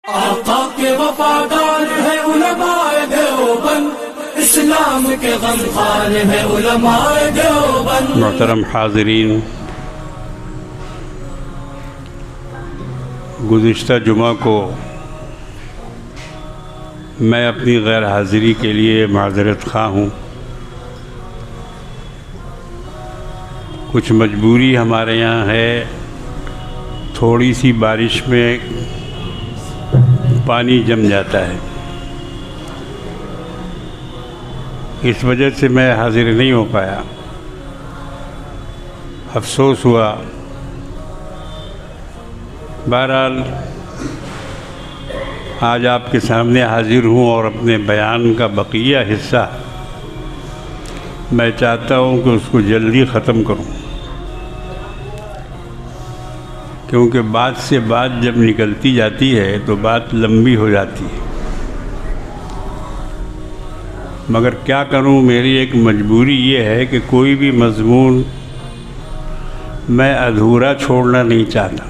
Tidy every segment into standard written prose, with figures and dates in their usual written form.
आका के वफादार है उलमाए देवबंद, इस्लाम के गमखार है उलमाए देवबंद। मोहतरम हाज़रीन, गुज़िश्ता जुमा को मैं अपनी गैर हाज़िरी के लिए माज़रत ख़्वाह हूँ। कुछ मजबूरी हमारे यहाँ है, थोड़ी सी बारिश में पानी जम जाता है, इस वजह से मैं हाज़िर नहीं हो पाया। अफसोस हुआ। बहरहाल आज आपके सामने हाज़िर हूँ और अपने बयान का बकिया हिस्सा मैं चाहता हूँ कि उसको जल्दी ख़त्म करूँ, क्योंकि बात से बात जब निकलती जाती है तो बात लंबी हो जाती है। मगर क्या करूं, मेरी एक मजबूरी ये है कि कोई भी मज़मून मैं अधूरा छोड़ना नहीं चाहता,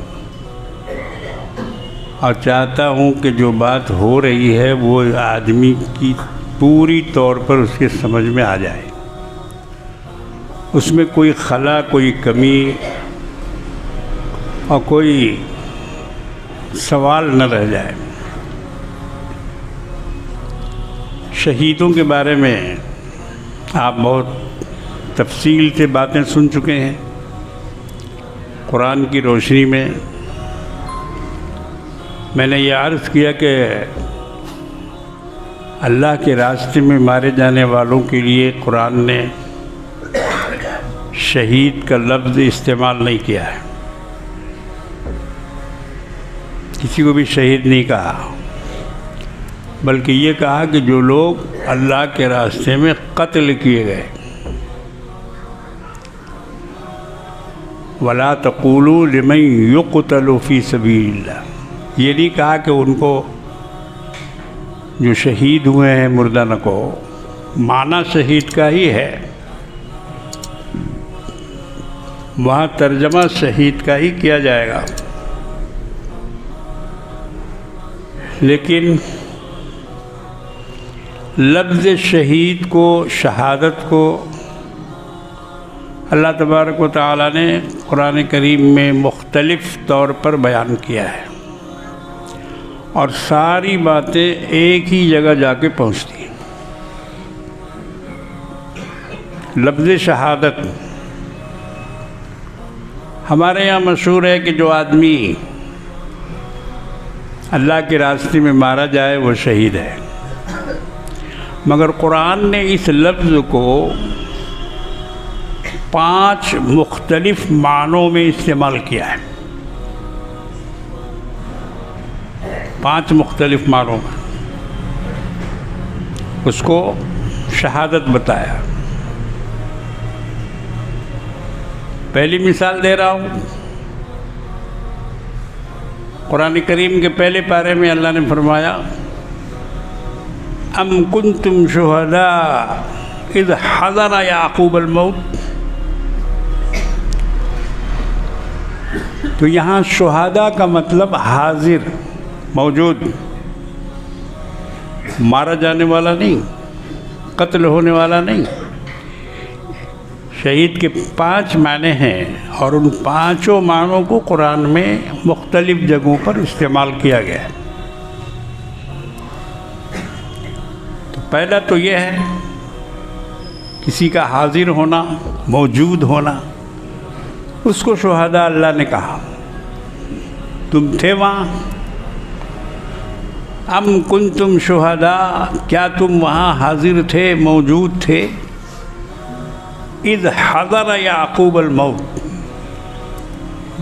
और चाहता हूं कि जो बात हो रही है वो आदमी की पूरी तौर पर उसके समझ में आ जाए, उसमें कोई खला, कोई कमी और कोई सवाल न रह जाए। शहीदों के बारे में आप बहुत तफसील से बातें सुन चुके हैं। कुरान की रोशनी में मैंने ये अर्ज़ किया कि अल्लाह के रास्ते में मारे जाने वालों के लिए कुरान ने शहीद का लफ्ज़ इस्तेमाल नहीं किया है, किसी को भी शहीद नहीं कहा, बल्कि ये कहा कि जो लोग अल्लाह के रास्ते में कत्ल किए गए। वला तक़ूलू लिमन युक़तलु फ़ी सबीलिल्लाह, ये नहीं कहा कि उनको जो शहीद हुए हैं मुर्दा न को, माना शहीद का ही है, वहाँ तर्जमा शहीद का ही किया जाएगा। लेकिन लफ्ज़ शहीद को, शहादत को अल्लाह तबारक व तआला ने कुरान करीम में मुख्तलिफ़ तौर पर बयान किया है, और सारी बातें एक ही जगह जाके पहुँचती हैं। लफ्ज़ शहादत हमारे यहाँ मशहूर है कि जो आदमी अल्लाह के रास्ते में मारा जाए वो शहीद है, मगर कुरान ने इस लफ्ज़ को 5 मुख्तलिफ़ मानों में इस्तेमाल किया है। 5 मुख्तलिफ़ मानों में उसको शहादत बताया। पहली मिसाल दे रहा हूँ, कुरान करीम के पहले पारे में अल्लाह ने फरमाया, अम कुंतुम शुहदा इज़ हज़रा याक़ूब अल-मौत। तो यहाँ शुहदा का मतलब हाजिर, मौजूद, मारा जाने वाला नहीं, कत्ल होने वाला नहीं। शहीद के 5 माने हैं, और उन 5 मानों को कुरान में मुख्तलिफ़ जगहों पर इस्तेमाल किया गया है। तो पहला तो यह है किसी का हाजिर होना, मौजूद होना, उसको शुहदा अल्लाह ने कहा। तुम थे वहाँ, अम कुंतुम शुहदा, क्या तुम वहाँ हाजिर थे, मौजूद थे। इज़ हज़रा याक़ूब अल-मौत,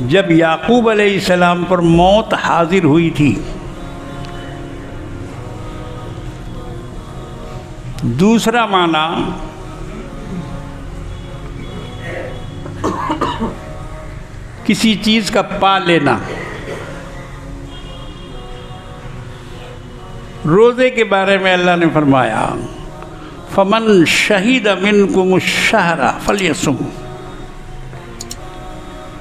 जब याक़ूब अलैहिस्सलाम पर मौत हाजिर हुई थी। दूसरा माना किसी चीज़ का पा लेना। रोज़े के बारे में अल्लाह ने फरमाया, फमन शहीद मिनकुम शहरा फलयसुम,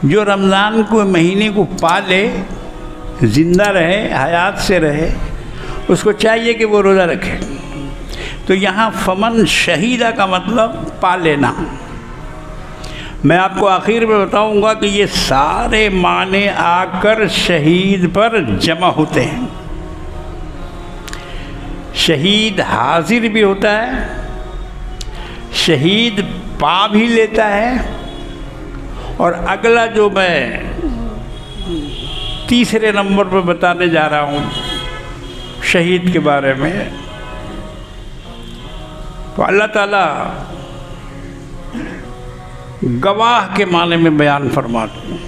जो रमज़ान को महीने को पा ले ज़िंदा रहे, हयात से रहे, उसको चाहिए कि वो रोज़ा रखे। तो यहाँ फमन शहीदा का मतलब पा लेना। मैं आपको आखिर में बताऊंगा कि ये सारे माने आकर शहीद पर जमा होते हैं। शहीद हाजिर भी होता है, शहीद पा भी लेता है, और अगला जो मैं तीसरे नंबर पर बताने जा रहा हूँ शहीद के बारे में, तो अल्लाह ताला गवाह के माने में बयान फरमाते हैं,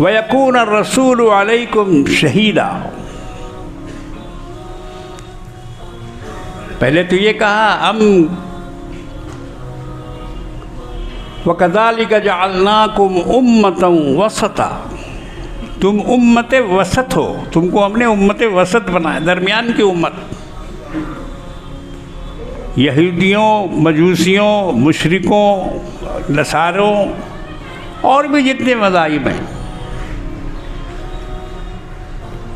वयकून रसूल अलैकुम शहीदा। पहले तो ये कहा हम वकज़ालिक जअलनाकुम उम्मतन वसता, तुम उम्मत वसत हो, तुमको हमने उम्मत वसत बनाया, दरमियान की उम्मत। यहूदियों, मजूसियों, मुशरिकों, नसारों और भी जितने मज़ाहिब हैं,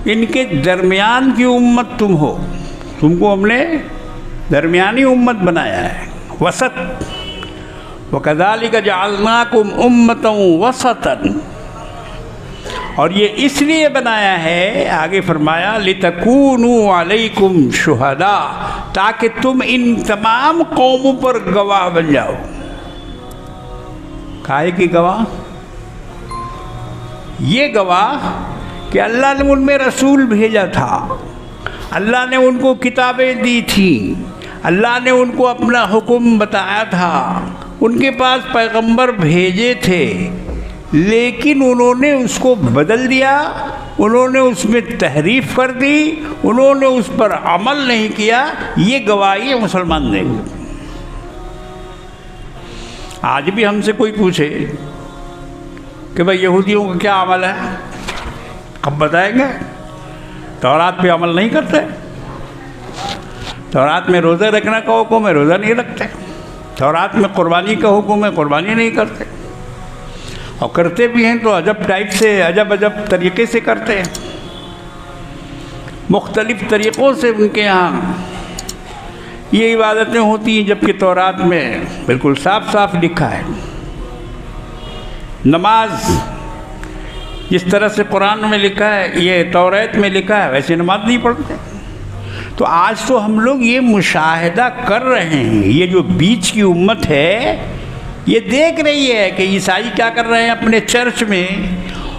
इनके दरमियान की उम्मत तुम हो, तुमको हमने दरमियानी उम्मत बनाया है, वसत। वकज़ालिक जअलनाकुम उम्मतन वसतन, और ये इसलिए बनाया है, आगे फरमाया लितकूनू अलैकुम शुहदा, ताकि तुम इन तमाम कौमों पर गवाह बन जाओ। काहे की गवाह? ये गवाह कि अल्लाह ने उनमें रसूल भेजा था, अल्लाह ने उनको किताबें दी थी, अल्लाह ने उनको अपना हुक्म बताया था, उनके पास पैगंबर भेजे थे, लेकिन उन्होंने उसको बदल दिया, उन्होंने उसमें तहरीफ कर दी, उन्होंने उस पर अमल नहीं किया। ये गवाही मुसलमान देंगे। आज भी हमसे कोई पूछे कि भाई यहूदियों का क्या अमल है, कब बताएंगे? तौरात पे अमल नहीं करते, तौरात में रोज़े रखना का हुक्म है, रोज़ा नहीं रखते, तौरात में कुर्बानी का हुक्म है, कुर्बानी नहीं करते, और करते भी हैं तो अजब टाइप से, अजब अजब तरीक़े से करते हैं, मुख्तलिफ़ तरीक़ों से उनके यहाँ ये इबादतें होती हैं, जबकि तौरात में बिल्कुल साफ साफ लिखा है। नमाज जिस तरह से कुरान में लिखा है, ये तौरात में लिखा है, वैसे नमाज नहीं पढ़ते। तो आज तो हम लोग ये मुशाहिदा कर रहे हैं, ये जो बीच की उम्मत है ये देख रही है कि ईसाई क्या कर रहे हैं अपने चर्च में,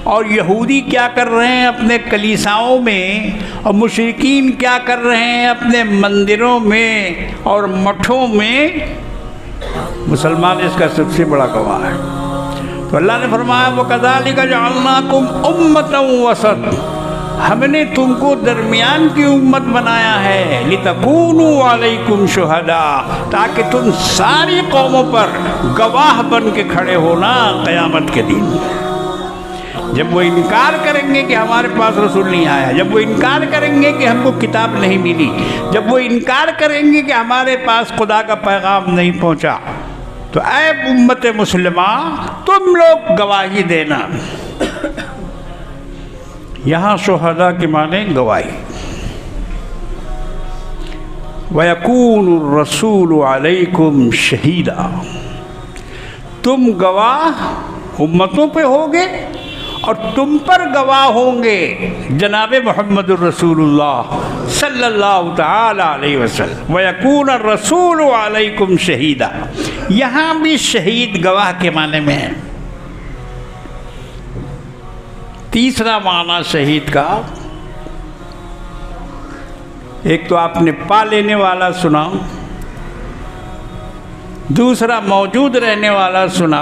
और यहूदी क्या कर रहे हैं अपने कलीसाओं में, और मुशरिकीन क्या कर रहे हैं अपने मंदिरों में और मठों में। मुसलमान इसका सबसे बड़ा गवाह है। तो अल्लाह ने फरमाया वकज़ालिक जअलनाकुम उम्मतन वसत, हमने तुमको दरमियान की उम्मत बनाया है, लितकूनू अलैकुम शुहदा, ताकि तुम सारी कौमों पर गवाह बन के खड़े होना क़यामत के दिन। जब वो इनकार करेंगे कि हमारे पास रसूल नहीं आया, जब वो इनकार करेंगे कि हमको किताब नहीं मिली, जब वो इनकार करेंगे कि हमारे पास खुदा का पैगाम नहीं पहुंचा, तो ऐ उम्मत मुस्लिमा तुम लोग गवाही देना। यहाँ शुहदा के माने गवाही। वयकूनु रसूल अलैकुम शहीदा, तुम गवाह उम्मतों पे होगे और तुम पर गवाह होंगे जनाब मुहम्मदुर रसूलुल्लाह सल्लल्लाहु तआला अलैहि वसल्लम। वयकून रसूल अलैकुम शहीदा, यहाँ भी शहीद गवाह के माने में है। तीसरा माना शहीद का, एक तो आपने पा लेने वाला सुना, दूसरा मौजूद रहने वाला सुना,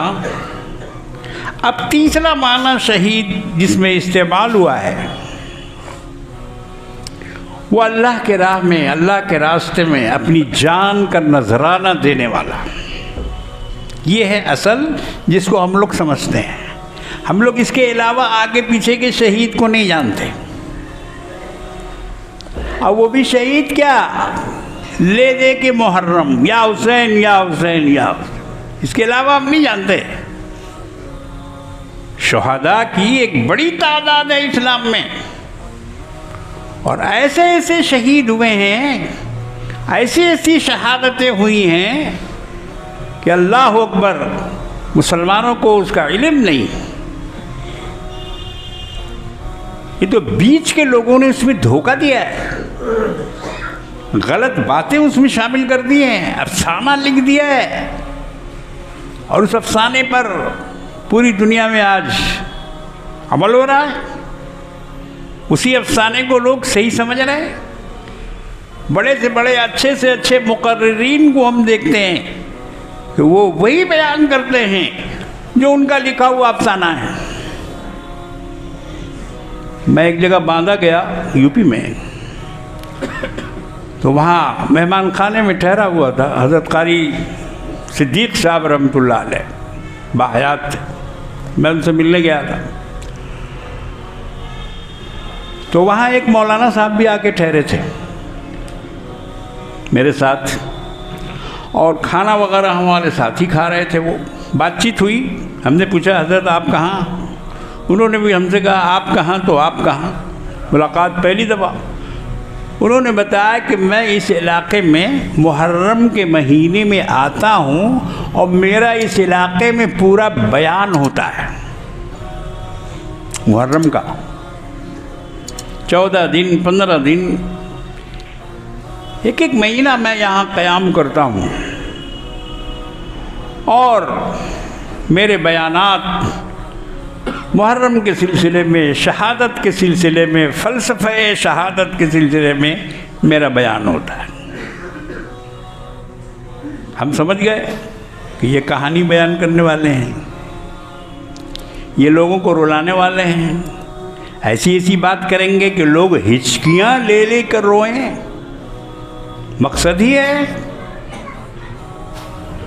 अब तीसरा माना शहीद जिसमें इस्तेमाल हुआ है वो अल्लाह के राह में, अल्लाह के रास्ते में अपनी जान का नजराना देने वाला। ये है असल जिसको हम लोग समझते हैं। हम लोग इसके अलावा आगे पीछे के शहीद को नहीं जानते। और वो भी शहीद क्या, ले दे के मुहर्रम, या हुसैन या हुसैन या हुसैन, इसके अलावा हम नहीं जानते। शुहदा की एक बड़ी तादाद है इस्लाम में, और ऐसे ऐसे शहीद हुए हैं, ऐसी ऐसी शहादतें हुई हैं कि अल्लाह अकबर, मुसलमानों को उसका इल्म नहीं। ये तो बीच के लोगों ने उसमें धोखा दिया है, गलत बातें उसमें शामिल कर दी हैं, अफसाना लिख दिया है, और उस अफसाने पर पूरी दुनिया में आज अमल हो रहा है। उसी अफसाने को लोग सही समझ रहे हैं। बड़े से बड़े, अच्छे से अच्छे मुकर्रिरीन को हम देखते हैं कि वो वही बयान करते हैं जो उनका लिखा हुआ अफसाना है। मैं एक जगह बांदा गया यूपी में, तो वहाँ मेहमान खाने में ठहरा हुआ था हज़रत कारी सिद्दीक़ साहब रहमतुल्लाह अलैह, बाहयात थे। मैं उनसे मिलने गया था, तो वहाँ एक मौलाना साहब भी आके ठहरे थे मेरे साथ, और खाना वगैरह हमारे साथ ही खा रहे थे। वो बातचीत हुई, हमने पूछा हज़रत आप कहाँ, उन्होंने भी हमसे कहा आप कहाँ, तो आप कहाँ। मुलाकात पहली दफ़ा। उन्होंने बताया कि मैं इस इलाके में मुहर्रम के महीने में आता हूँ और मेरा इस इलाके में पूरा बयान होता है मुहर्रम का। 14 दिन, 15 दिन, एक एक महीना मैं यहाँ क़याम करता हूँ, और मेरे बयानात मुहर्रम के सिलसिले में, शहादत के सिलसिले में, फ़लसफ़े शहादत के सिलसिले में मेरा बयान होता है। हम समझ गए कि ये कहानी बयान करने वाले हैं, ये लोगों को रुलाने वाले हैं, ऐसी ऐसी बात करेंगे कि लोग हिचकियाँ ले ले कर रोएं। मकसद ही है,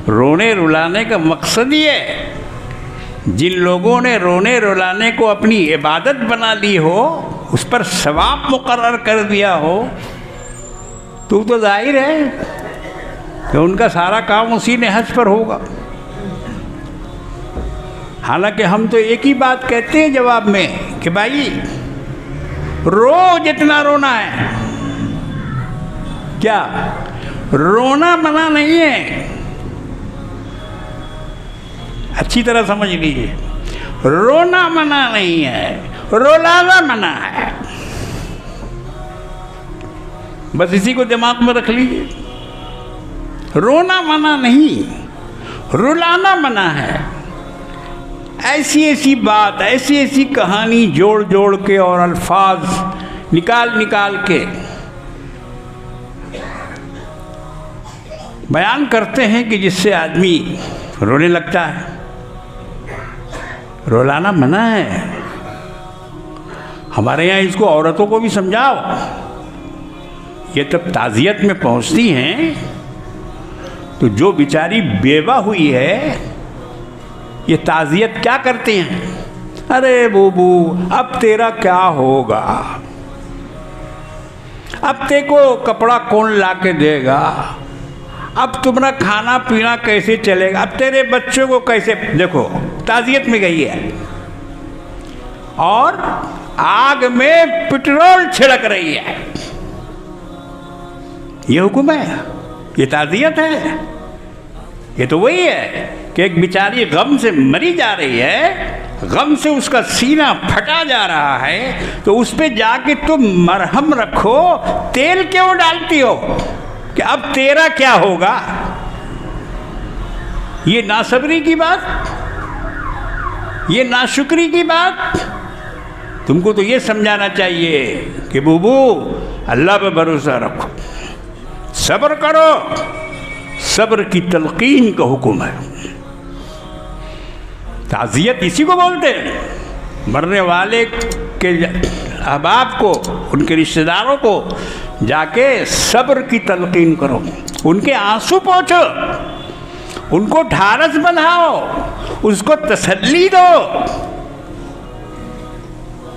रोने रुलाने का मकसद ही है। जिन लोगों ने रोने रुलाने को अपनी इबादत बना ली हो, उस पर सवाब मुकर्रर कर दिया हो, तो जाहिर है कि उनका सारा काम उसी नहज पर होगा। हालांकि हम तो एक ही बात कहते हैं जवाब में कि भाई रो जितना रोना है। क्या रोना मना नहीं है, अच्छी तरह समझ लीजिए, रोना मना नहीं है, रुलाना मना है। बस इसी को दिमाग में रख लीजिए। रोना मना नहीं, रुलाना मना है। ऐसी ऐसी बात, ऐसी ऐसी कहानी जोड़ जोड़ के और अल्फाज निकाल निकाल के बयान करते हैं कि जिससे आदमी रोने लगता है। रुलाना मना है। हमारे यहाँ इसको औरतों को भी समझाओ। ये तब ताज़ियत में पहुँचती हैं तो जो बेचारी बेवा हुई है, ये ताज़ियत क्या करती हैं, अरे बूबू अब तेरा क्या होगा, अब तेको कपड़ा कौन ला के देगा, अब तुम्हारा खाना पीना कैसे चलेगा, अब तेरे बच्चों को कैसे। देखो ताज़ियत में गई है और आग में पेट्रोल छिड़क रही है। ये हुक्म है, ये ताज़ियत है। ये तो वही है कि एक बेचारी गम से मरी जा रही है, गम से उसका सीना फटा जा रहा है, तो उस पर जाके तुम मरहम रखो, तेल क्यों डालती हो कि अब तेरा क्या होगा। ये नासब्री की बात, ये नाशुक्री की बात। तुमको तो ये समझाना चाहिए कि बूबू अल्लाह पे भरोसा रखो, सब्र करो। सब्र की तलकीन का हुक्म है। ताज़ियत इसी को बोलते हैं। मरने वाले के अहबाब को, उनके रिश्तेदारों को जाके सब्र की तलकीन करो, उनके आंसू पोंछो, उनको ढारस बंधाओ, उसको तसल्ली दो।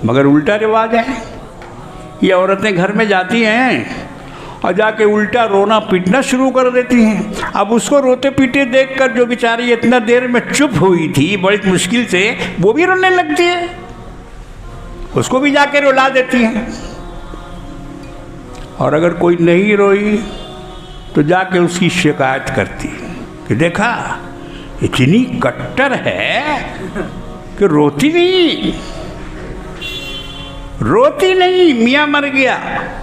मगर उल्टा रिवाज है। ये औरतें घर में जाती हैं और जाके उल्टा रोना पीटना शुरू कर देती हैं। अब उसको रोते पीटे देखकर जो बेचारी इतना देर में चुप हुई थी बड़ी मुश्किल से, वो भी रोने लगती है, उसको भी जाके रुला देती हैं। और अगर कोई नहीं रोई तो जाके उसकी शिकायत करती कि देखा इतनी कट्टर है कि रोती नहीं, मियाँ मर गया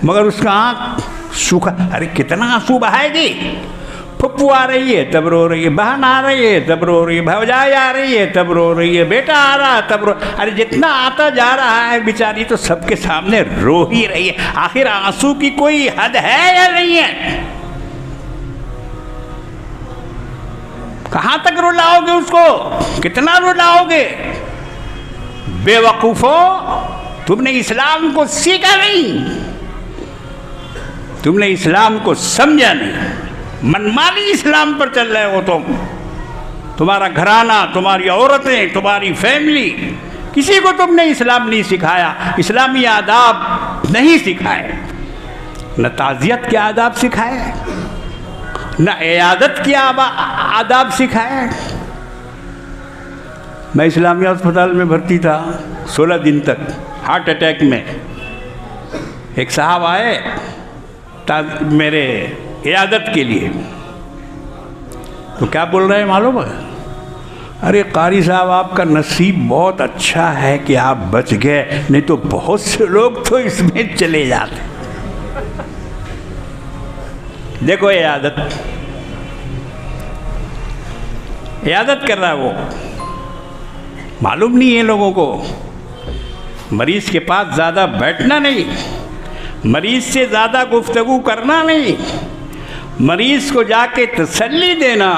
मगर उसका आँख सूखा। अरे कितना आंसू बहाएगी, फुप्पू आ रही है तब रो रही है, बहन आ रही है तब रो रही है, भौजाई आ रही है तब रो रही है, बेटा आ रहा है तब रो। अरे जितना आता जा रहा है बेचारी तो सबके सामने रो ही रही है। आखिर आंसू की कोई हद है या नहीं है? कहां तक रुलाओगे उसको, कितना रुलाओगे? बेवकूफो, तुमने इस्लाम को सीखा नहीं, तुमने इस्लाम को समझा नहीं, मनमानी इस्लाम पर चल रहे हो तुम। तुम्हारा घराना, तुम्हारी औरतें, तुम्हारी फैमिली, किसी को तुमने इस्लाम नहीं सिखाया, इस्लामी आदाब नहीं सिखाए। न ताज़ियत के आदाब सिखाए, न इयादत के आदाब सिखाए। मैं इस्लामिया अस्पताल में भर्ती था 16 दिन तक हार्ट अटैक में। एक साहब आए मेरे इयादत के लिए, तो क्या बोल रहे हैं मालूम है? अरे कारी साहब आपका नसीब बहुत अच्छा है कि आप बच गए, नहीं तो बहुत से लोग तो इसमें चले जाते। देखो इयादत कर रहा है वो, मालूम नहीं है लोगों को। मरीज के पास ज़्यादा बैठना नहीं, मरीज से ज़्यादा गुफ्तगू करना नहीं, मरीज को जाके तसल्ली देना,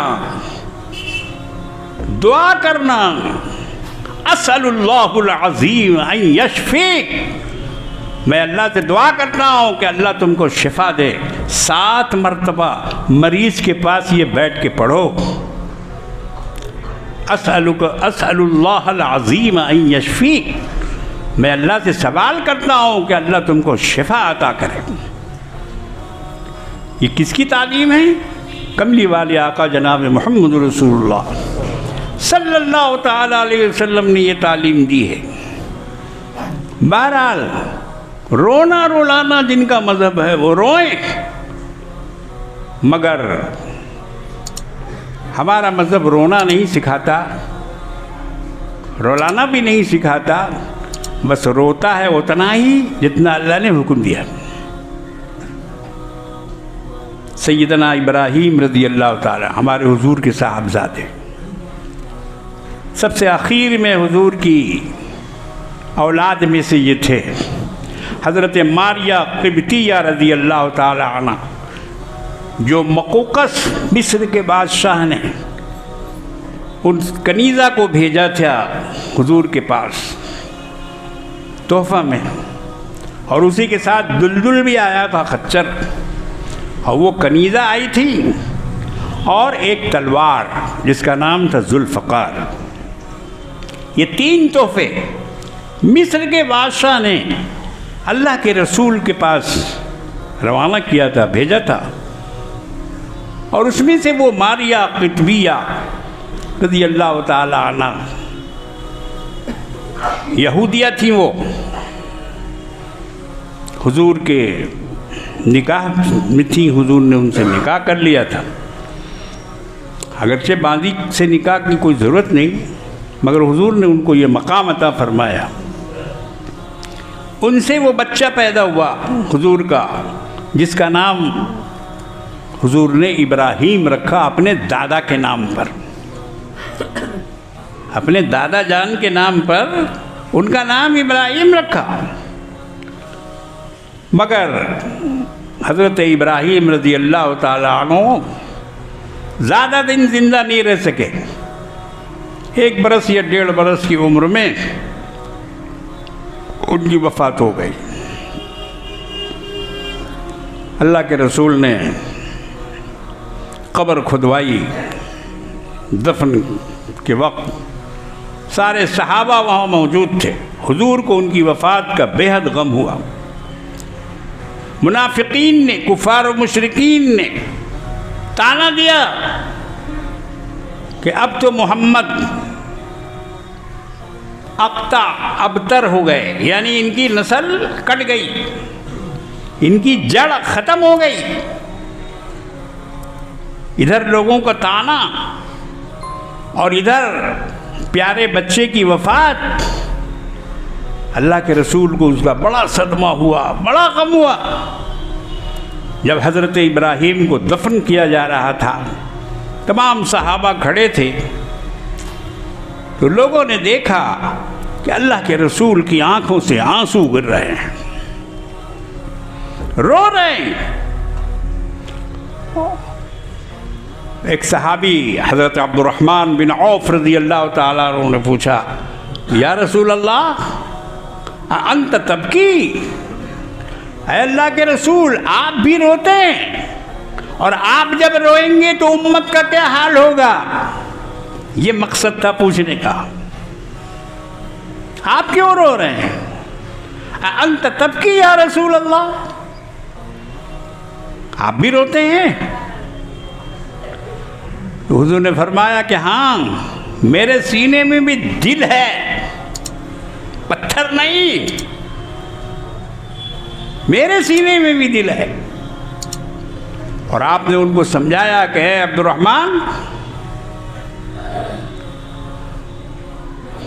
दुआ करना। असअलुल्लाहुल अज़ीम अन यशफीक, मैं अल्लाह से दुआ करता हूँ कि अल्लाह तुमको शिफा दे। 7 मरतबा मरीज के पास ये बैठ के पढ़ो, असअलुल्लाहुल अज़ीम अन यशफीक, मैं अल्लाह से सवाल करता हूँ कि अल्लाह तुमको शिफा अता करे। ये किसकी तालीम है? कमली वाले आका जनाब मोहम्मद रसूलुल्लाह सल्लल्लाहु ताला अलैहि वसल्लम ने ये तालीम दी है। बहरहाल रोना रुलाना जिनका मज़हब है वो रोएं, मगर हमारा मज़हब रोना नहीं सिखाता, रुलाना भी नहीं सिखाता, बस रोता है उतना ही जितना अल्लाह ने हुक्म दिया। सैयदना इब्राहीम रज़ी अल्लाह ताला हमारे हुजूर के साहबजादे, सबसे आखिर में हुजूर की औलाद में से ये थे हज़रत मारिया क़िब्तिया रज़ी अल्लाह ताला अन्हा, जो मक़ौक़स मिस्र के बादशाह ने उन कनीज़ा को भेजा था हुजूर के पास तोहफ़ा में, और उसी के साथ दुलदुल भी आया था खच्चर, और वो कनीज़ा आई थी और एक तलवार जिसका नाम था जुल्फ़कार। ये 3 तोहफ़े मिस्र के बादशाह ने अल्लाह के रसूल के पास रवाना किया था, भेजा था। और उसमें से वो मारिया क़िब्तिया रज़ी अल्लाह ताला अन्हा यहूदिया थी, वो हुजूर के निकाह में थी, हुजूर ने उनसे निकाह कर लिया था। अगरचे बांदी से निकाह की कोई ज़रूरत नहीं, मगर हुजूर ने उनको ये मकाम अता फरमाया। उनसे वो बच्चा पैदा हुआ हुजूर का, जिसका नाम हुजूर ने इब्राहीम रखा अपने दादा के नाम पर, अपने दादा जान के नाम पर उनका नाम इब्राहीम रखा। मगर हज़रत इब्राहीम रज़ी अल्लाह ताला अन्हु ज़्यादा दिन ज़िंदा नहीं रह सके। 1 बरस या 1.5 बरस की उम्र में उनकी वफ़ात हो गई। अल्लाह के रसूल ने कब्र खुदवाई, दफन के वक्त सारे सहाबा वहाँ मौजूद थे। हुजूर को उनकी वफ़ात का बेहद गम हुआ। मुनाफिकीन ने, कुफार और मुशरिकीन ने ताना दिया कि अब तो मोहम्मद अक्ता अबतर हो गए, यानी इनकी नस्ल कट गई। इनकी जड़ खत्म हो गई। इधर लोगों का ताना और इधर प्यारे बच्चे की वफात। अल्लाह के रसूल को उसका बड़ा सदमा हुआ, बड़ा गम हुआ। जब हज़रत इब्राहीम को दफन किया जा रहा था, तमाम सहाबा खड़े थे, तो लोगों ने देखा कि अल्लाह के रसूल की आंखों से आंसू गिर रहे हैं, रो रहे हैं। एक सहाबी हज़रत अब्दुर्रहमान बिन औफ रज़ी अल्लाह ताला अन्हु ने पूछा, या रसूल अल्लाह अंत तबकी, अल्लाह के रसूल आप भी रोते हैं, और आप जब रोएंगे तो उम्मत का क्या हाल होगा? ये मकसद था पूछने का। आप क्यों रो रहे हैं? अंत तबकी या रसूल अल्लाह, आप भी रोते हैं? तो हुजूर ने फरमाया कि हाँ, मेरे सीने में भी दिल है, पत्थर नहीं, मेरे सीने में भी दिल है। और आपने उनको समझाया कि अब्दुर्रहमान,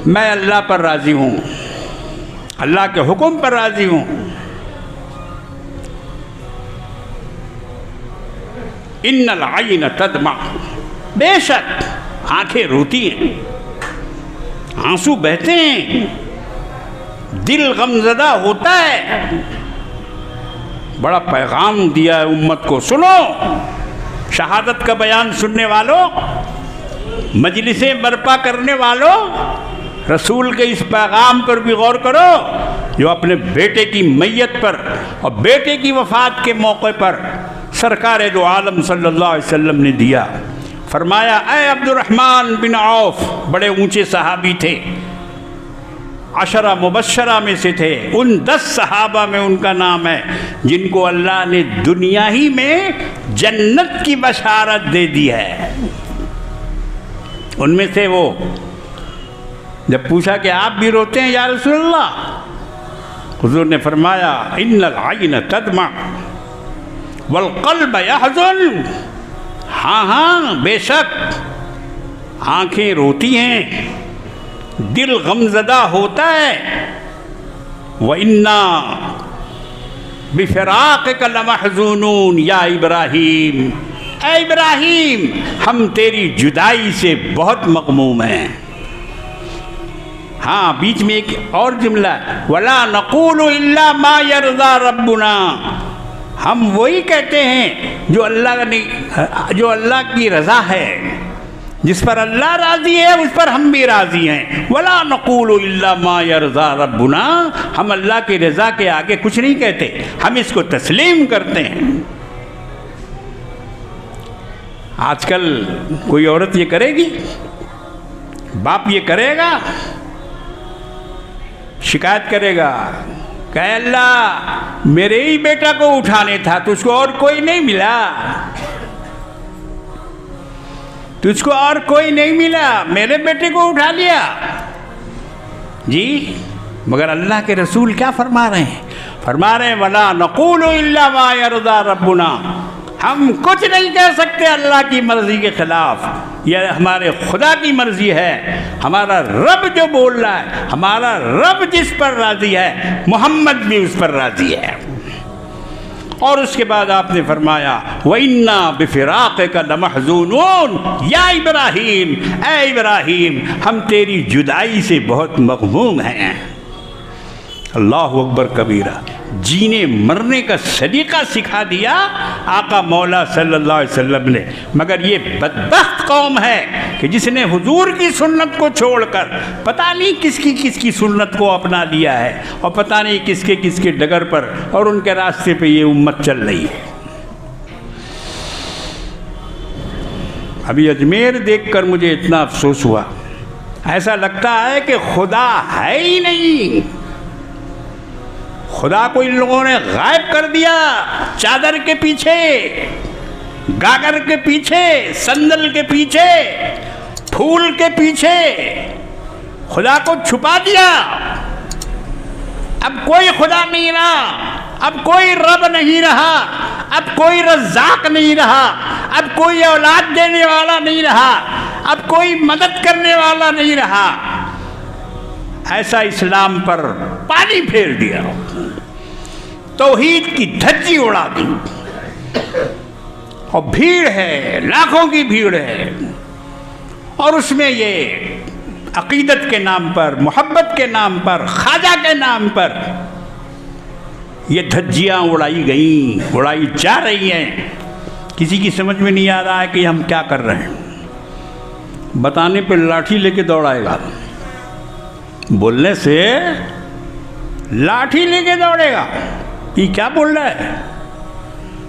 मैं अल्लाह पर राजी हूँ, अल्लाह के हुक्म पर राजी हूँ। इन्नल आइन तदमा, बेशक आंखें रोती हैं, आंसू बहते हैं, दिल गमज़दा होता है। बड़ा पैगाम दिया है उम्मत को। सुनो, शहादत का बयान सुनने वालों, मजलिसें बर्पा करने वालों, रसूल के इस पैगाम पर भी गौर करो जो अपने बेटे की मैयत पर और बेटे की वफ़ात के मौके पर सरकार दो आलम सल्लल्लाहु अलैहि वसल्लम ने दिया। फरमाया, ऐ अब्दुर्रहमान बिन औफ, बड़े ऊंचे सहाबी थे, अशरा मुबशरा में से थे, उन 10 सहाबा में उनका नाम है जिनको अल्लाह ने दुनिया ही में जन्नत की बशारत दे दी है। उनमें से वो जब पूछा कि आप भी रोते हैं या रसूलल्लाह, हुजूर ने फरमाया, इन्नल आइन तदमा वल क़ल्ब यहज़न, हाँ हाँ बेशक आंखें रोती हैं, दिल गमज़दा होता है। व इन्ना बिफ़िराक़िका लमहज़ूनून या इब्राहीम, ऐ इब्राहीम, हम तेरी जुदाई से बहुत मग़मूम हैं। हाँ, बीच में एक और जुमला, वला नक़ूलु इल्ला मा यरज़ा रब्बुना, हम वही कहते हैं जो अल्लाह की रज़ा है, जिस पर अल्लाह राज़ी है उस पर हम भी राज़ी हैं। वला नक़ूलु इल्ला मा यरज़ा रब्बुना, हम अल्लाह की रज़ा के आगे कुछ नहीं कहते, हम इसको तस्लीम करते हैं। आजकल कोई औरत ये करेगी, बाप ये करेगा, शिकायत करेगा, कहे अल्लाह मेरे ही बेटा को उठाने था, तुझको और कोई नहीं मिला, तुझको और कोई नहीं मिला, मेरे बेटे को उठा लिया। जी, मगर अल्लाह के रसूल क्या फरमा रहे हैं? फरमा रहे हैं, वला नक़ूलु इल्ला मा यरज़ा रब्बुना, हम कुछ नहीं कह सकते अल्लाह की मर्ज़ी के ख़िलाफ़, यह हमारे खुदा की मर्ज़ी है। हमारा रब जो बोल रहा है, हमारा रब जिस पर राज़ी है, मोहम्मद भी उस पर राज़ी है। और उसके बाद आपने फरमाया, व इन्ना बिफ़िराक़िका लमहज़ूनून या इब्राहीम, ऐ इब्राहीम, हम तेरी जुदाई से बहुत मग़मूम हैं। अल्लाहु अकबर कबीरा। जीने मरने का सलीका सिखा दिया आका मौला सल्लल्लाहु अलैहि वसल्लम ने। मगर ये बदबख्त कौम है कि जिसने हुजूर की सुन्नत को छोड़कर पता नहीं किसकी किसकी सुन्नत को अपना लिया है, और पता नहीं किसके किसके डगर पर और उनके रास्ते पे ये उम्मत चल रही है। अभी अजमेर देखकर मुझे इतना अफसोस हुआ, ऐसा लगता है कि खुदा है ही नहीं, खुदा को इन लोगों ने गायब कर दिया। चादर के पीछे, गागर के पीछे, संदल के पीछे, फूल के पीछे खुदा को छुपा दिया। अब कोई खुदा नहीं रहा, अब कोई रब नहीं रहा, अब कोई रज़्ज़ाक़ नहीं रहा, अब कोई औलाद देने वाला नहीं रहा, अब कोई मदद करने वाला नहीं रहा। ऐसा इस्लाम पर पानी फेर दिया, तौहीद की धज्जी उड़ा दी। और भीड़ है, लाखों की भीड़ है, और उसमें ये अकीदत के नाम पर, मोहब्बत के नाम पर, ख्वाजा के नाम पर ये धज्जियाँ उड़ाई गई, उड़ाई जा रही हैं। किसी की समझ में नहीं आ रहा है कि हम क्या कर रहे हैं। बताने पे लाठी लेके दौड़ाएगा, बोलने से लाठी लेके दौड़ेगा कि क्या बोल रहा है,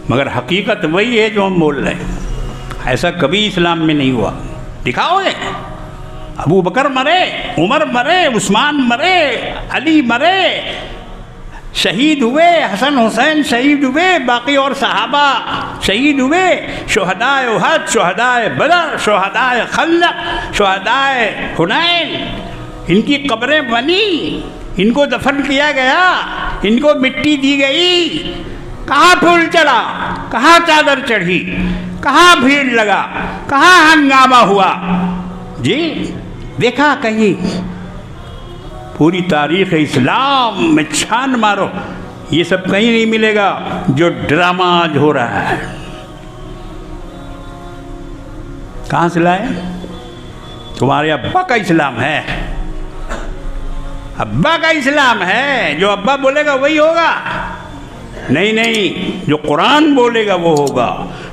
मगर हकीकत वही है जो हम बोल रहे हैं। ऐसा कभी इस्लाम में नहीं हुआ। दिखाओगे? अबू बकर मरे, उमर मरे, उस्मान मरे, अली मरे, शहीद हुए, हसन हुसैन शहीद हुए, बाकी और सहाबा शहीद हुए, शुहदाए उहद, शुहदाए बदर, शुहदाए खंदक, शुहदाए हुनैन, इनकी कब्रें बनी, इनको दफन किया गया, इनको मिट्टी दी गई। कहाँ फूल चढ़ा, कहाँ चादर चढ़ी, कहाँ भीड़ लगा, कहाँ हंगामा हुआ? जी देखा कहीं? पूरी तारीख़ इस्लाम में छान मारो, ये सब कहीं नहीं मिलेगा जो ड्रामा आज हो रहा है। कहाँ से लाए? तुम्हारे अब्बा का इस्लाम है, अब्बा का इस्लाम है। जो अब्बा बोलेगा वही होगा। नहीं नहीं, जो कुरान बोलेगा वो होगा,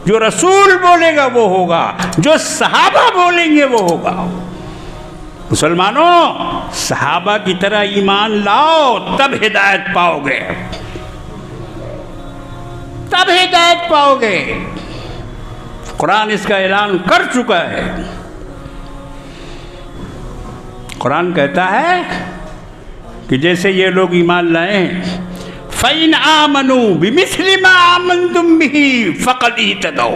जो रसूल बोलेगा वो होगा, जो सहाबा बोलेंगे वो होगा। मुसलमानों, सहाबा की तरह ईमान लाओ, तब हिदायत पाओगे, तब हिदायत पाओगे। कुरान इसका ऐलान कर चुका है। कुरान कहता है कि जैसे ये लोग ईमान लाए हैं, फ़इन आमनू बिमिस्लि मा आमनतुम बिही फ़क़द इहतदौ,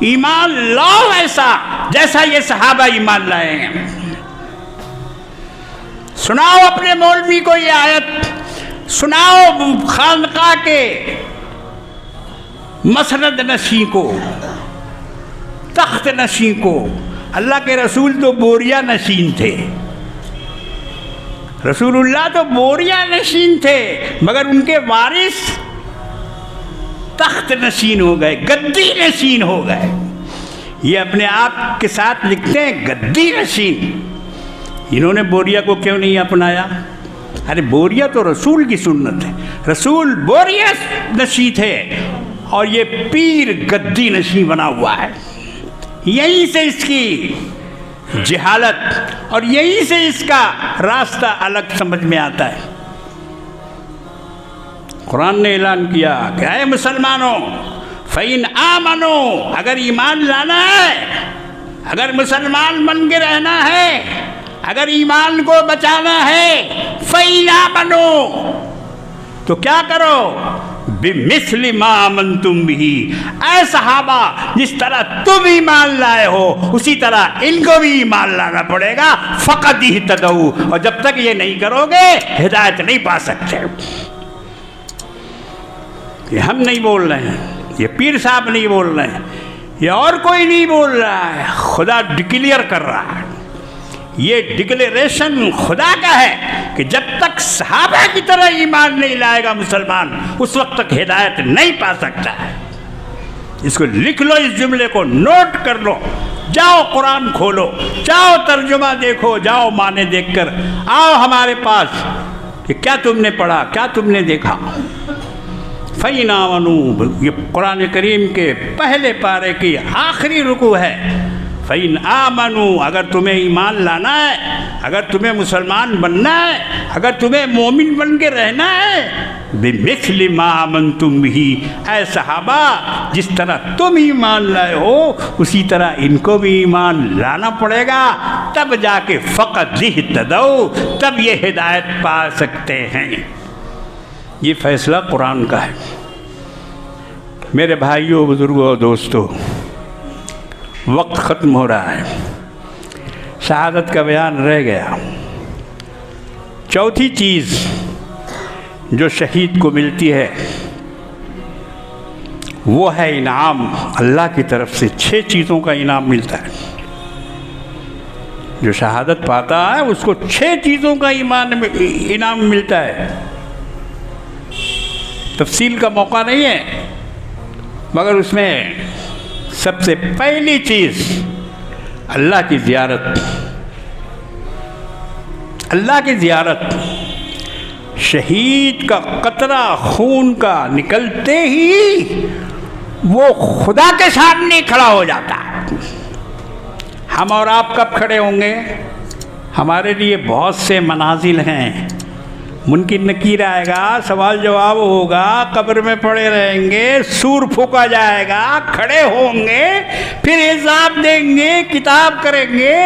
ईमान लाओ ऐसा जैसा ये सहाबा ईमान लाए हैं। सुनाओ अपने मौलवी को ये आयत, सुनाओ खानका के मसनद नशी को, तख्त नशी को। अल्लाह के रसूल तो बोरिया नशीन थे, रसूलुल्लाह तो बोरिया नशीन थे, मगर उनके वारिस तख्त नशीन हो गए, गद्दी नशीन हो गए। ये अपने आप के साथ लिखते हैं गद्दी नशीन। इन्होंने बोरिया को क्यों नहीं अपनाया? अरे बोरिया तो रसूल की सुन्नत है, रसूल बोरिया नशी थे और ये पीर गद्दी नशी बना हुआ है। यहीं से इसकी जहालत और यहीं से इसका रास्ता अलग समझ में आता है। कुरान ने ऐलान किया कि ऐ मुसलमानों, फ़इन आमनो, अगर ईमान लाना है, अगर मुसलमान बन के रहना है, अगर ईमान को बचाना है, फ़इन आमनो, तो क्या करो? बिमिस्लि मा आमनतुम बिही, ऐ सहाबा जिस तरह तुम ईमान लाए हो उसी तरह इनको भी ईमान लाना पड़ेगा। फ़क़द इहतदौ, और जब तक ये नहीं करोगे हिदायत नहीं पा सकते। ये हम नहीं बोल रहे हैं, ये पीर साहब नहीं बोल रहे हैं, ये और कोई नहीं बोल रहा है, खुदा डिक्लेयर कर रहा है। ये डिक्लेरेशन खुदा का है कि जब तक सहाबा की तरह ईमान नहीं लाएगा मुसलमान, उस वक्त तक हिदायत नहीं पा सकता है। इसको लिख लो, इस जुमले को नोट कर लो। जाओ कुरान खोलो, जाओ तर्जुमा देखो, जाओ माने देखकर आओ हमारे पास कि क्या तुमने पढ़ा, क्या तुमने देखा। फ़इन आमनू, ये कुरान करीम के पहले पारे की आखिरी रुकू है। फ़इन आमनू, अगर तुम्हें ईमान लाना है, अगर तुम्हें मुसलमान बनना है, अगर तुम्हें मोमिन बन के रहना है, बिमिस्लि मा आमनतुम बिही, ऐ सहाबा जिस तरह तुम ईमान लाए हो उसी तरह इनको भी ईमान लाना पड़ेगा, तब जाके फ़क़द इहतदौ, तब ये हिदायत पा सकते हैं। ये फ़ैसला कुरान का है। मेरे भाइयों, बुज़ुर्गों, दोस्तों, वक्त ख़त्म हो रहा है, शहादत का बयान रह गया। चौथी चीज़ जो शहीद को मिलती है वो है इनाम। अल्लाह की तरफ से 6 चीज़ों का इनाम मिलता है। जो शहादत पाता है उसको 6 चीज़ों का इनाम मिलता है। तफसील का मौका नहीं है, मगर उसमें सबसे पहली चीज़ अल्लाह की ज़ियारत। अल्लाह की ज़ियारत। शहीद का कतरा खून का निकलते ही वो खुदा के सामने खड़ा हो जाता है। हम और आप कब खड़े होंगे? हमारे लिए बहुत से मनाजिल हैं। मुनकिर नकीर आएगा, सवाल जवाब होगा, कब्र में पड़े रहेंगे, सूर फूका जाएगा, खड़े होंगे, फिर हिसाब देंगे, किताब करेंगे,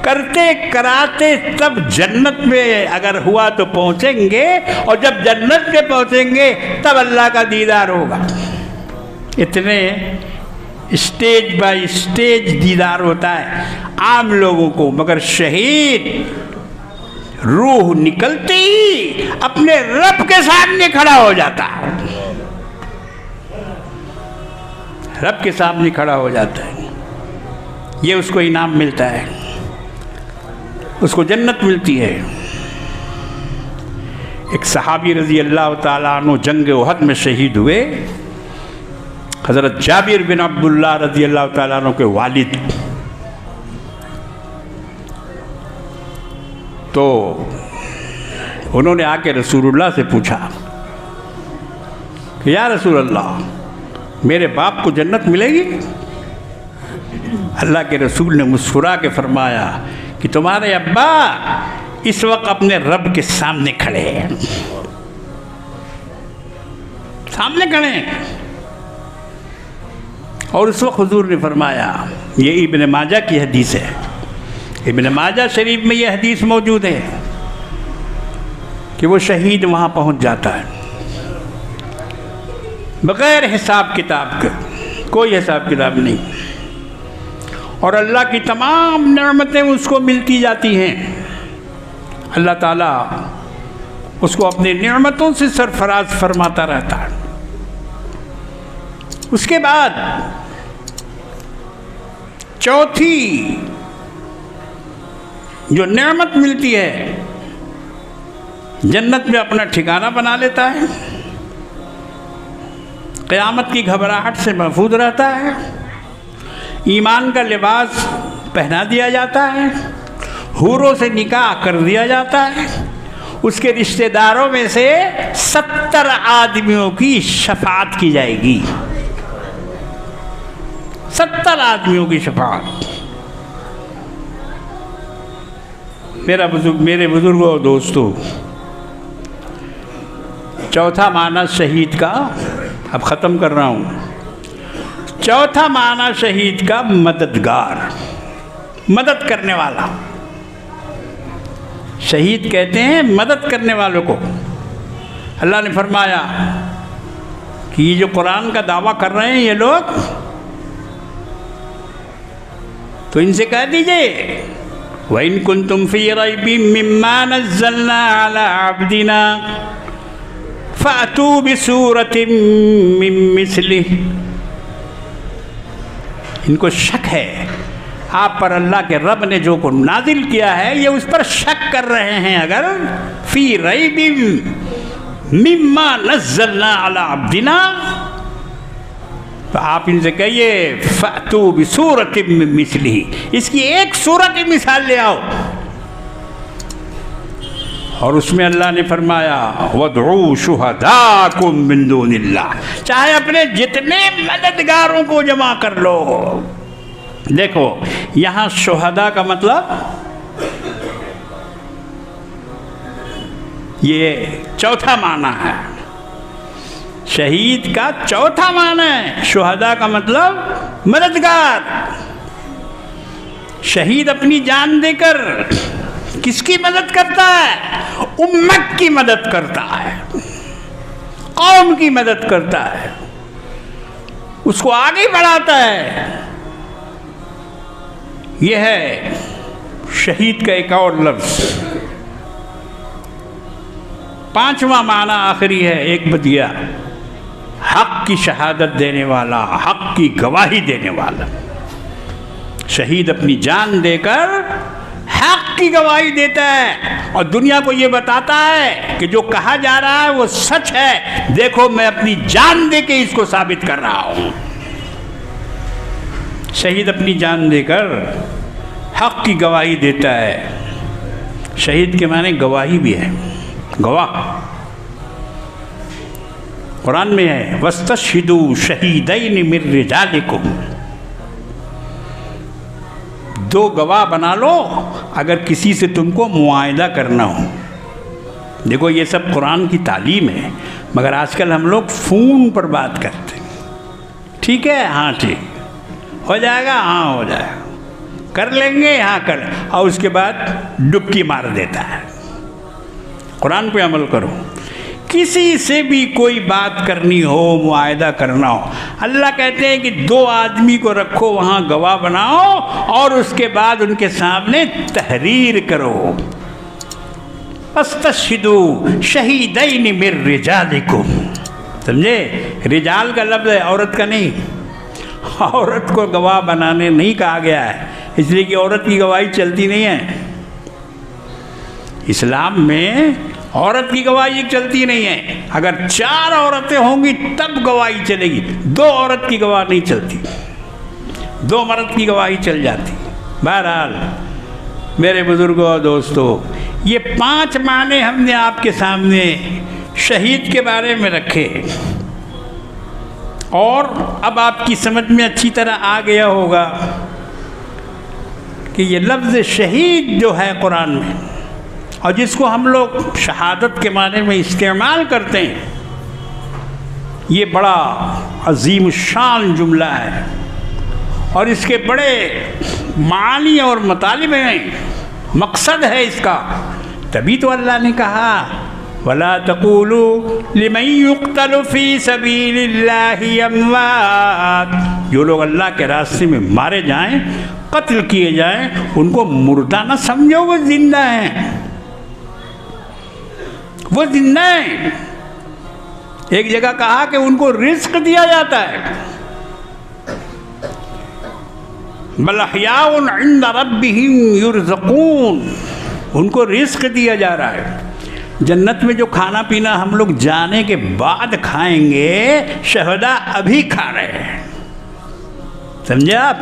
करते कराते तब जन्नत में अगर हुआ तो पहुँचेंगे, और जब जन्नत में पहुँचेंगे तब अल्लाह का दीदार होगा। इतने स्टेज बाय स्टेज दीदार होता है आम लोगों को, मगर शहीद रूह निकलते ही अपने रब के सामने खड़ा हो जाता है। रब के सामने खड़ा हो जाता है। ये उसको इनाम मिलता है, उसको जन्नत मिलती है। एक सहाबी रजी अल्लाह ताला अन्हु जंग उहद में शहीद हुए। हज़रत जाबिर बिन अब्दुल्लाह रजी अल्लाह ताला अन्हु के वालिद। तो उन्होंने आके रसूलुल्लाह से पूछा कि या रसूलल्लाह, मेरे बाप को जन्नत मिलेगी? अल्लाह के रसूल ने मुस्कुरा के फरमाया कि तुम्हारे अब्बा इस वक्त अपने रब के सामने खड़े हैं, सामने खड़े हैं। और उस वक्त हुजूर ने फरमाया, ये इब्न माजा की हदीस है, इब्न माजा शरीफ में ये हदीस मौजूद है कि वो शहीद वहाँ पहुँच जाता है बग़ैर हिसाब किताब के, कोई हिसाब किताब नहीं, और अल्लाह की तमाम नेमतें उसको मिलती जाती हैं। अल्लाह ताला उसको अपनी नेमतों से सरफराज फरमाता रहता है। उसके बाद चौथी जो नेमत मिलती है, जन्नत में अपना ठिकाना बना लेता है, क़यामत की घबराहट से महफूज रहता है, ईमान का लिबास पहना दिया जाता है, हूरों से निकाह कर दिया जाता है, उसके रिश्तेदारों में से 70 आदमियों की शफाअत की जाएगी। 70 आदमियों की शफाअत। मेरे बुजुर्गों और दोस्तों, चौथा माना शहीद का, अब ख़त्म कर रहा हूँ। चौथा माना शहीद का मददगार, मदद करने वाला। शहीद कहते हैं मदद करने वालों को। अल्लाह ने फरमाया कि ये जो कुरान का दावा कर रहे हैं ये लोग, तो इनसे कह दीजिए, वइन कुंतुम फी रैबिम मिम्मा नज़्ज़लना अला अब्दिना फ़अतू बिसूरतिम मिन मिस्लिही। इनको शक है आप पर, अल्लाह के रब ने जो को नाजिल किया है ये उस पर शक कर रहे हैं। अगर फी रैबिम मिम्मा नज़्ज़लना अला अब्दिना, तो आप इनसे कहिए फ़अतू बिसूरतिम मिन मिस्लिही, इसकी एक सूरत की मिसाल ले आओ। और उसमें अल्लाह ने फरमाया वदऊ शुहदाकुम मिन दूनिल्लाह, चाहे अपने जितने मददगारों को जमा कर लो। देखो यहाँ शुहदा का मतलब ये चौथा माना है, शहीद का चौथा माना है। शुहदा का मतलब मददगार। शहीद अपनी जान देकर किसकी मदद करता है? उम्मत की मदद करता है, कौम की मदद करता है, उसको आगे बढ़ाता है। यह है शहीद का एक और लफ्ज़। पांचवा माना आखिरी है, एक बदिया हक की शहादत देने वाला, हक की गवाही देने वाला। शहीद अपनी जान देकर हक की गवाही देता है और दुनिया को ये बताता है कि जो कहा जा रहा है वो सच है, देखो मैं अपनी जान दे के इसको साबित कर रहा हूं। शहीद अपनी जान देकर हक की गवाही देता है। शहीद के माने गवाही भी है, गवाह। कुरान में है वस्तशहिदू शहीदैन मिन रिजालिकुम, दो गवाह बना लो अगर किसी से तुमको मुआयदा करना हो। देखो ये सब कुरान की तालीम है, मगर आजकल हम लोग फ़ोन पर बात करते हैं। ठीक है, हाँ ठीक हो जाएगा, हाँ हो जाएगा, कर लेंगे, हाँ कर, और उसके बाद डुबकी मार देता है। कुरान पे अमल करो। किसी से भी कोई बात करनी हो, मुआयदा करना हो, अल्लाह कहते हैं कि दो आदमी को रखो, वहाँ गवाह बनाओ और उसके बाद उनके सामने तहरीर करो। अस्तशहिदू शहीदैन मिन रिजालिकुम, समझे? रिजाल का लफ्ज़ है, औरत का नहीं। औरत को गवाह बनाने नहीं कहा गया है, इसलिए कि औरत की गवाही चलती नहीं है। इस्लाम में औरत की गवाही चलती नहीं है। अगर 4 औरतें होंगी तब गवाही चलेगी, 2 औरत की गवाह नहीं चलती, 2 मर्द की गवाही चल जाती। बहरहाल मेरे बुजुर्गों और दोस्तों, ये 5 माने हमने आपके सामने शहीद के बारे में रखे और अब आपकी समझ में अच्छी तरह आ गया होगा कि ये लफ्ज़ शहीद जो है कुरान में, और जिसको हम लोग शहादत के माने में इस्तेमाल करते हैं, ये बड़ा अजीम शान जुमला है और इसके बड़े मानी और मतालिब हैं, मकसद है इसका। तभी तो अल्लाह ने कहा वला तक़ूलू लिमन युक़्तलु फ़ी सबीलिल्लाहि अमवात, जो लोग अल्लाह के रास्ते में मारे जाएं, कत्ल किए जाएं, उनको मुर्दा न समझो, वो जिंदा हैं, वो जिंदा हैं। एक जगह कहा कि उनको रिस्क दिया जाता है, बल अहयाउन इंद रब्बिहिम युरज़क़ून, उनको रिस्क दिया जा रहा है। जन्नत में जो खाना पीना हम लोग जाने के बाद खाएंगे, शहदा अभी खा रहे हैं, समझे आप?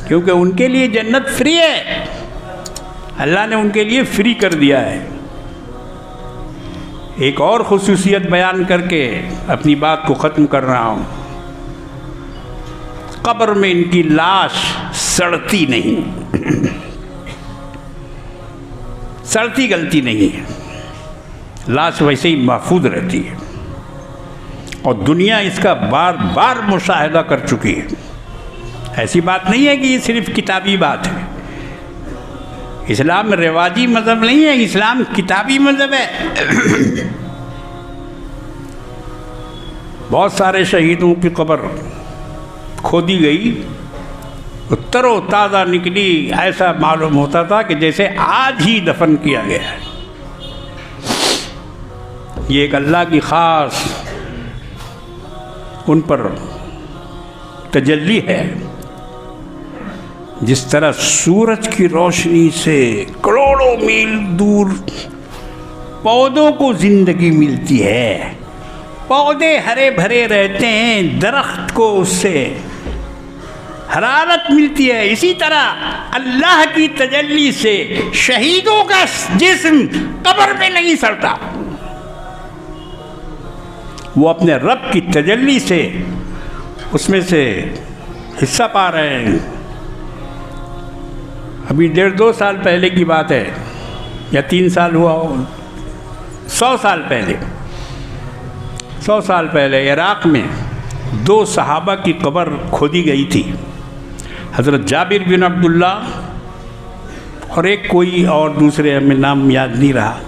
क्योंकि उनके लिए जन्नत फ्री है, अल्लाह ने उनके लिए फ्री कर दिया है। एक और खुसूसियत बयान करके अपनी बात को ख़त्म कर रहा हूँ। कब्र में इनकी लाश सड़ती नहीं, सड़ती गलती नहीं है, लाश वैसे ही महफूज रहती है और दुनिया इसका बार बार मुशाहिदा कर चुकी है। ऐसी बात नहीं है कि ये सिर्फ किताबी बात है। इस्लाम में रिवाजी मज़हब नहीं है, इस्लाम किताबी मज़हब है। बहुत सारे शहीदों की कब्र खोदी गई, तरो ताज़ा निकली, ऐसा मालूम होता था कि जैसे आज ही दफन किया गया है। ये एक अल्लाह की ख़ास उन पर तजल्ली है। जिस तरह सूरज की रोशनी से करोड़ों मील दूर पौधों को ज़िंदगी मिलती है, पौधे हरे भरे रहते हैं, दरख्त को उससे हरारत मिलती है, इसी तरह अल्लाह की तजल्ली से शहीदों का जिस्म कब्र में नहीं सड़ता, वो अपने रब की तजल्ली से उसमें से हिस्सा पा रहे हैं। अभी 1.5-2 साल पहले की बात है, या 3 साल हुआ हो, 100 साल पहले, 100 साल पहले इराक़ में 2 सहाबा की कब्र खोदी गई थी। हज़रत जाबिर बिन अब्दुल्ला और एक कोई और दूसरे, हमें नाम याद नहीं रहा।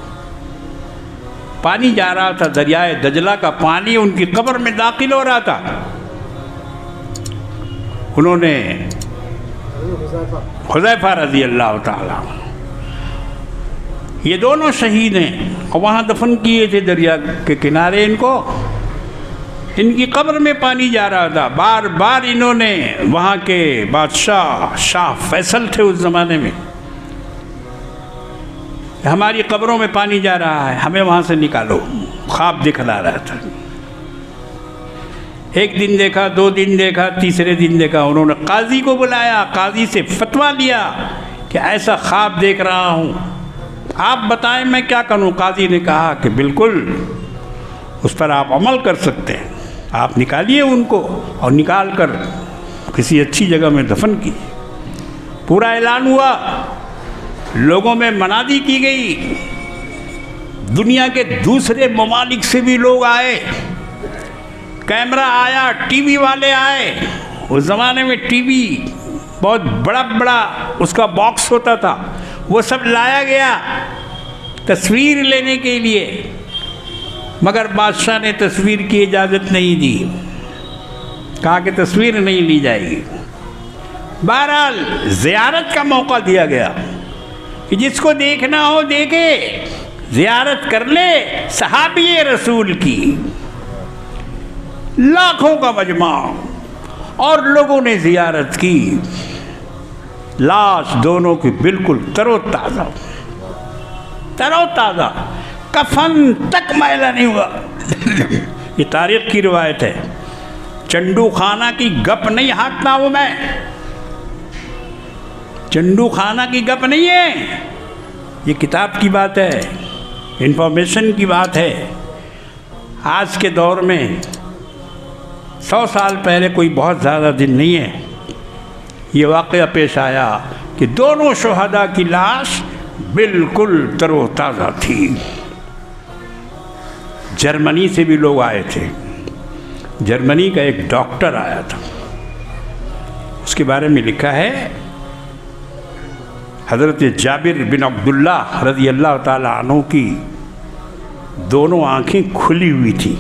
पानी जा रहा था, दरियाए दजला का पानी उनकी कब्र में दाखिल हो रहा था। उन्होंने हुज़ैफ़ा रज़ी अल्लाह ताला, ये दोनों शहीद हैं और वहाँ दफन किए थे दरिया के किनारे इनको। इनकी कब्र में पानी जा रहा था। बार बार इन्होंने, वहाँ के बादशाह शाह फैसल थे उस ज़माने में, हमारी कब्रों में पानी जा रहा है, हमें वहाँ से निकालो। ख्वाब दिखला रहा था। एक दिन देखा, 2 दिन देखा, तीसरे दिन देखा, उन्होंने काजी को बुलाया, काजी से फतवा लिया कि ऐसा ख्वाब देख रहा हूँ, आप बताएं मैं क्या करूँ। काजी ने कहा कि बिल्कुल उस पर आप अमल कर सकते हैं, आप निकालिए उनको और निकाल कर किसी अच्छी जगह में दफन कीजिए। पूरा ऐलान हुआ, लोगों में मनादी की गई, दुनिया के दूसरे ममालिक से भी लोग आए, कैमरा आया, टीवी वाले आए। उस ज़माने में टीवी बहुत बड़ा बड़ा उसका बॉक्स होता था, वो सब लाया गया तस्वीर लेने के लिए, मगर बादशाह ने तस्वीर की इजाज़त नहीं दी, कहा कि तस्वीर नहीं ली जाएगी। बहरहाल ज़ियारत का मौका दिया गया कि जिसको देखना हो देखे, ज़ियारत कर ले सहाबी रसूल की। लाखों का मजमा और लोगों ने ज़ियारत की। लाश दोनों की बिल्कुल तरोताज़ा, तरोताज़ा, कफन तक मैला नहीं हुआ। ये तारीख़ की रिवायत है, चंडू खाना की गप नहीं हाँकता हूँ मैं, चंडू खाना की गप नहीं है, ये किताब की बात है, इन्फॉर्मेशन की बात है। आज के दौर में 100 साल पहले कोई बहुत ज़्यादा दिन नहीं है, ये वाक़या पेश आया कि दोनों शोहदा की लाश बिल्कुल तरोताज़ा थी। जर्मनी से भी लोग आए थे, जर्मनी का एक डॉक्टर आया था, उसके बारे में लिखा है, हज़रत जाबिर बिन अब्दुल्ला रज़ी अल्लाह ताला अन्हु की दोनों आँखें खुली हुई थी,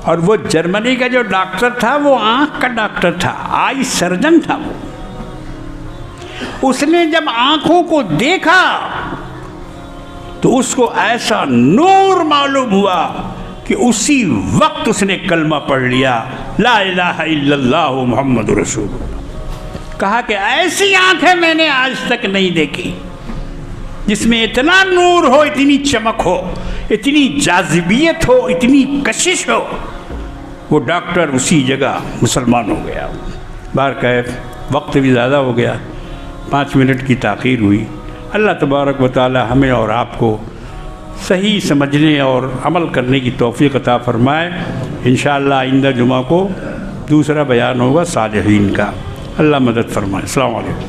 और वो जर्मनी का जो डॉक्टर था वो आँख का डॉक्टर था, आई सर्जन था वो। उसने जब आँखों को देखा तो उसको ऐसा नूर मालूम हुआ कि उसी वक्त उसने कलमा पढ़ लिया, ला इलाहा इल्लल्लाह मुहम्मदुर रसूलुल्लाह। कहा कि ऐसी आंखें मैंने आज तक नहीं देखी जिसमें इतना नूर हो, इतनी चमक हो, इतनी जाज़िबियत हो, इतनी कशिश हो। वो डॉक्टर उसी जगह मुसलमान हो गया। बारकैफ वक्त भी ज़्यादा हो गया, 5 मिनट की ताख़ीर हुई। अल्लाह तबारक व तआला हमें और आपको सही समझने और अमल करने की तौफ़ीक़ अता फ़रमाए। इंशाअल्लाह आइंदा जुमा को दूसरा बयान होगा सालिहीन का। अल्लाह मदद फ़रमाए। अस्सलामु अलैकुम।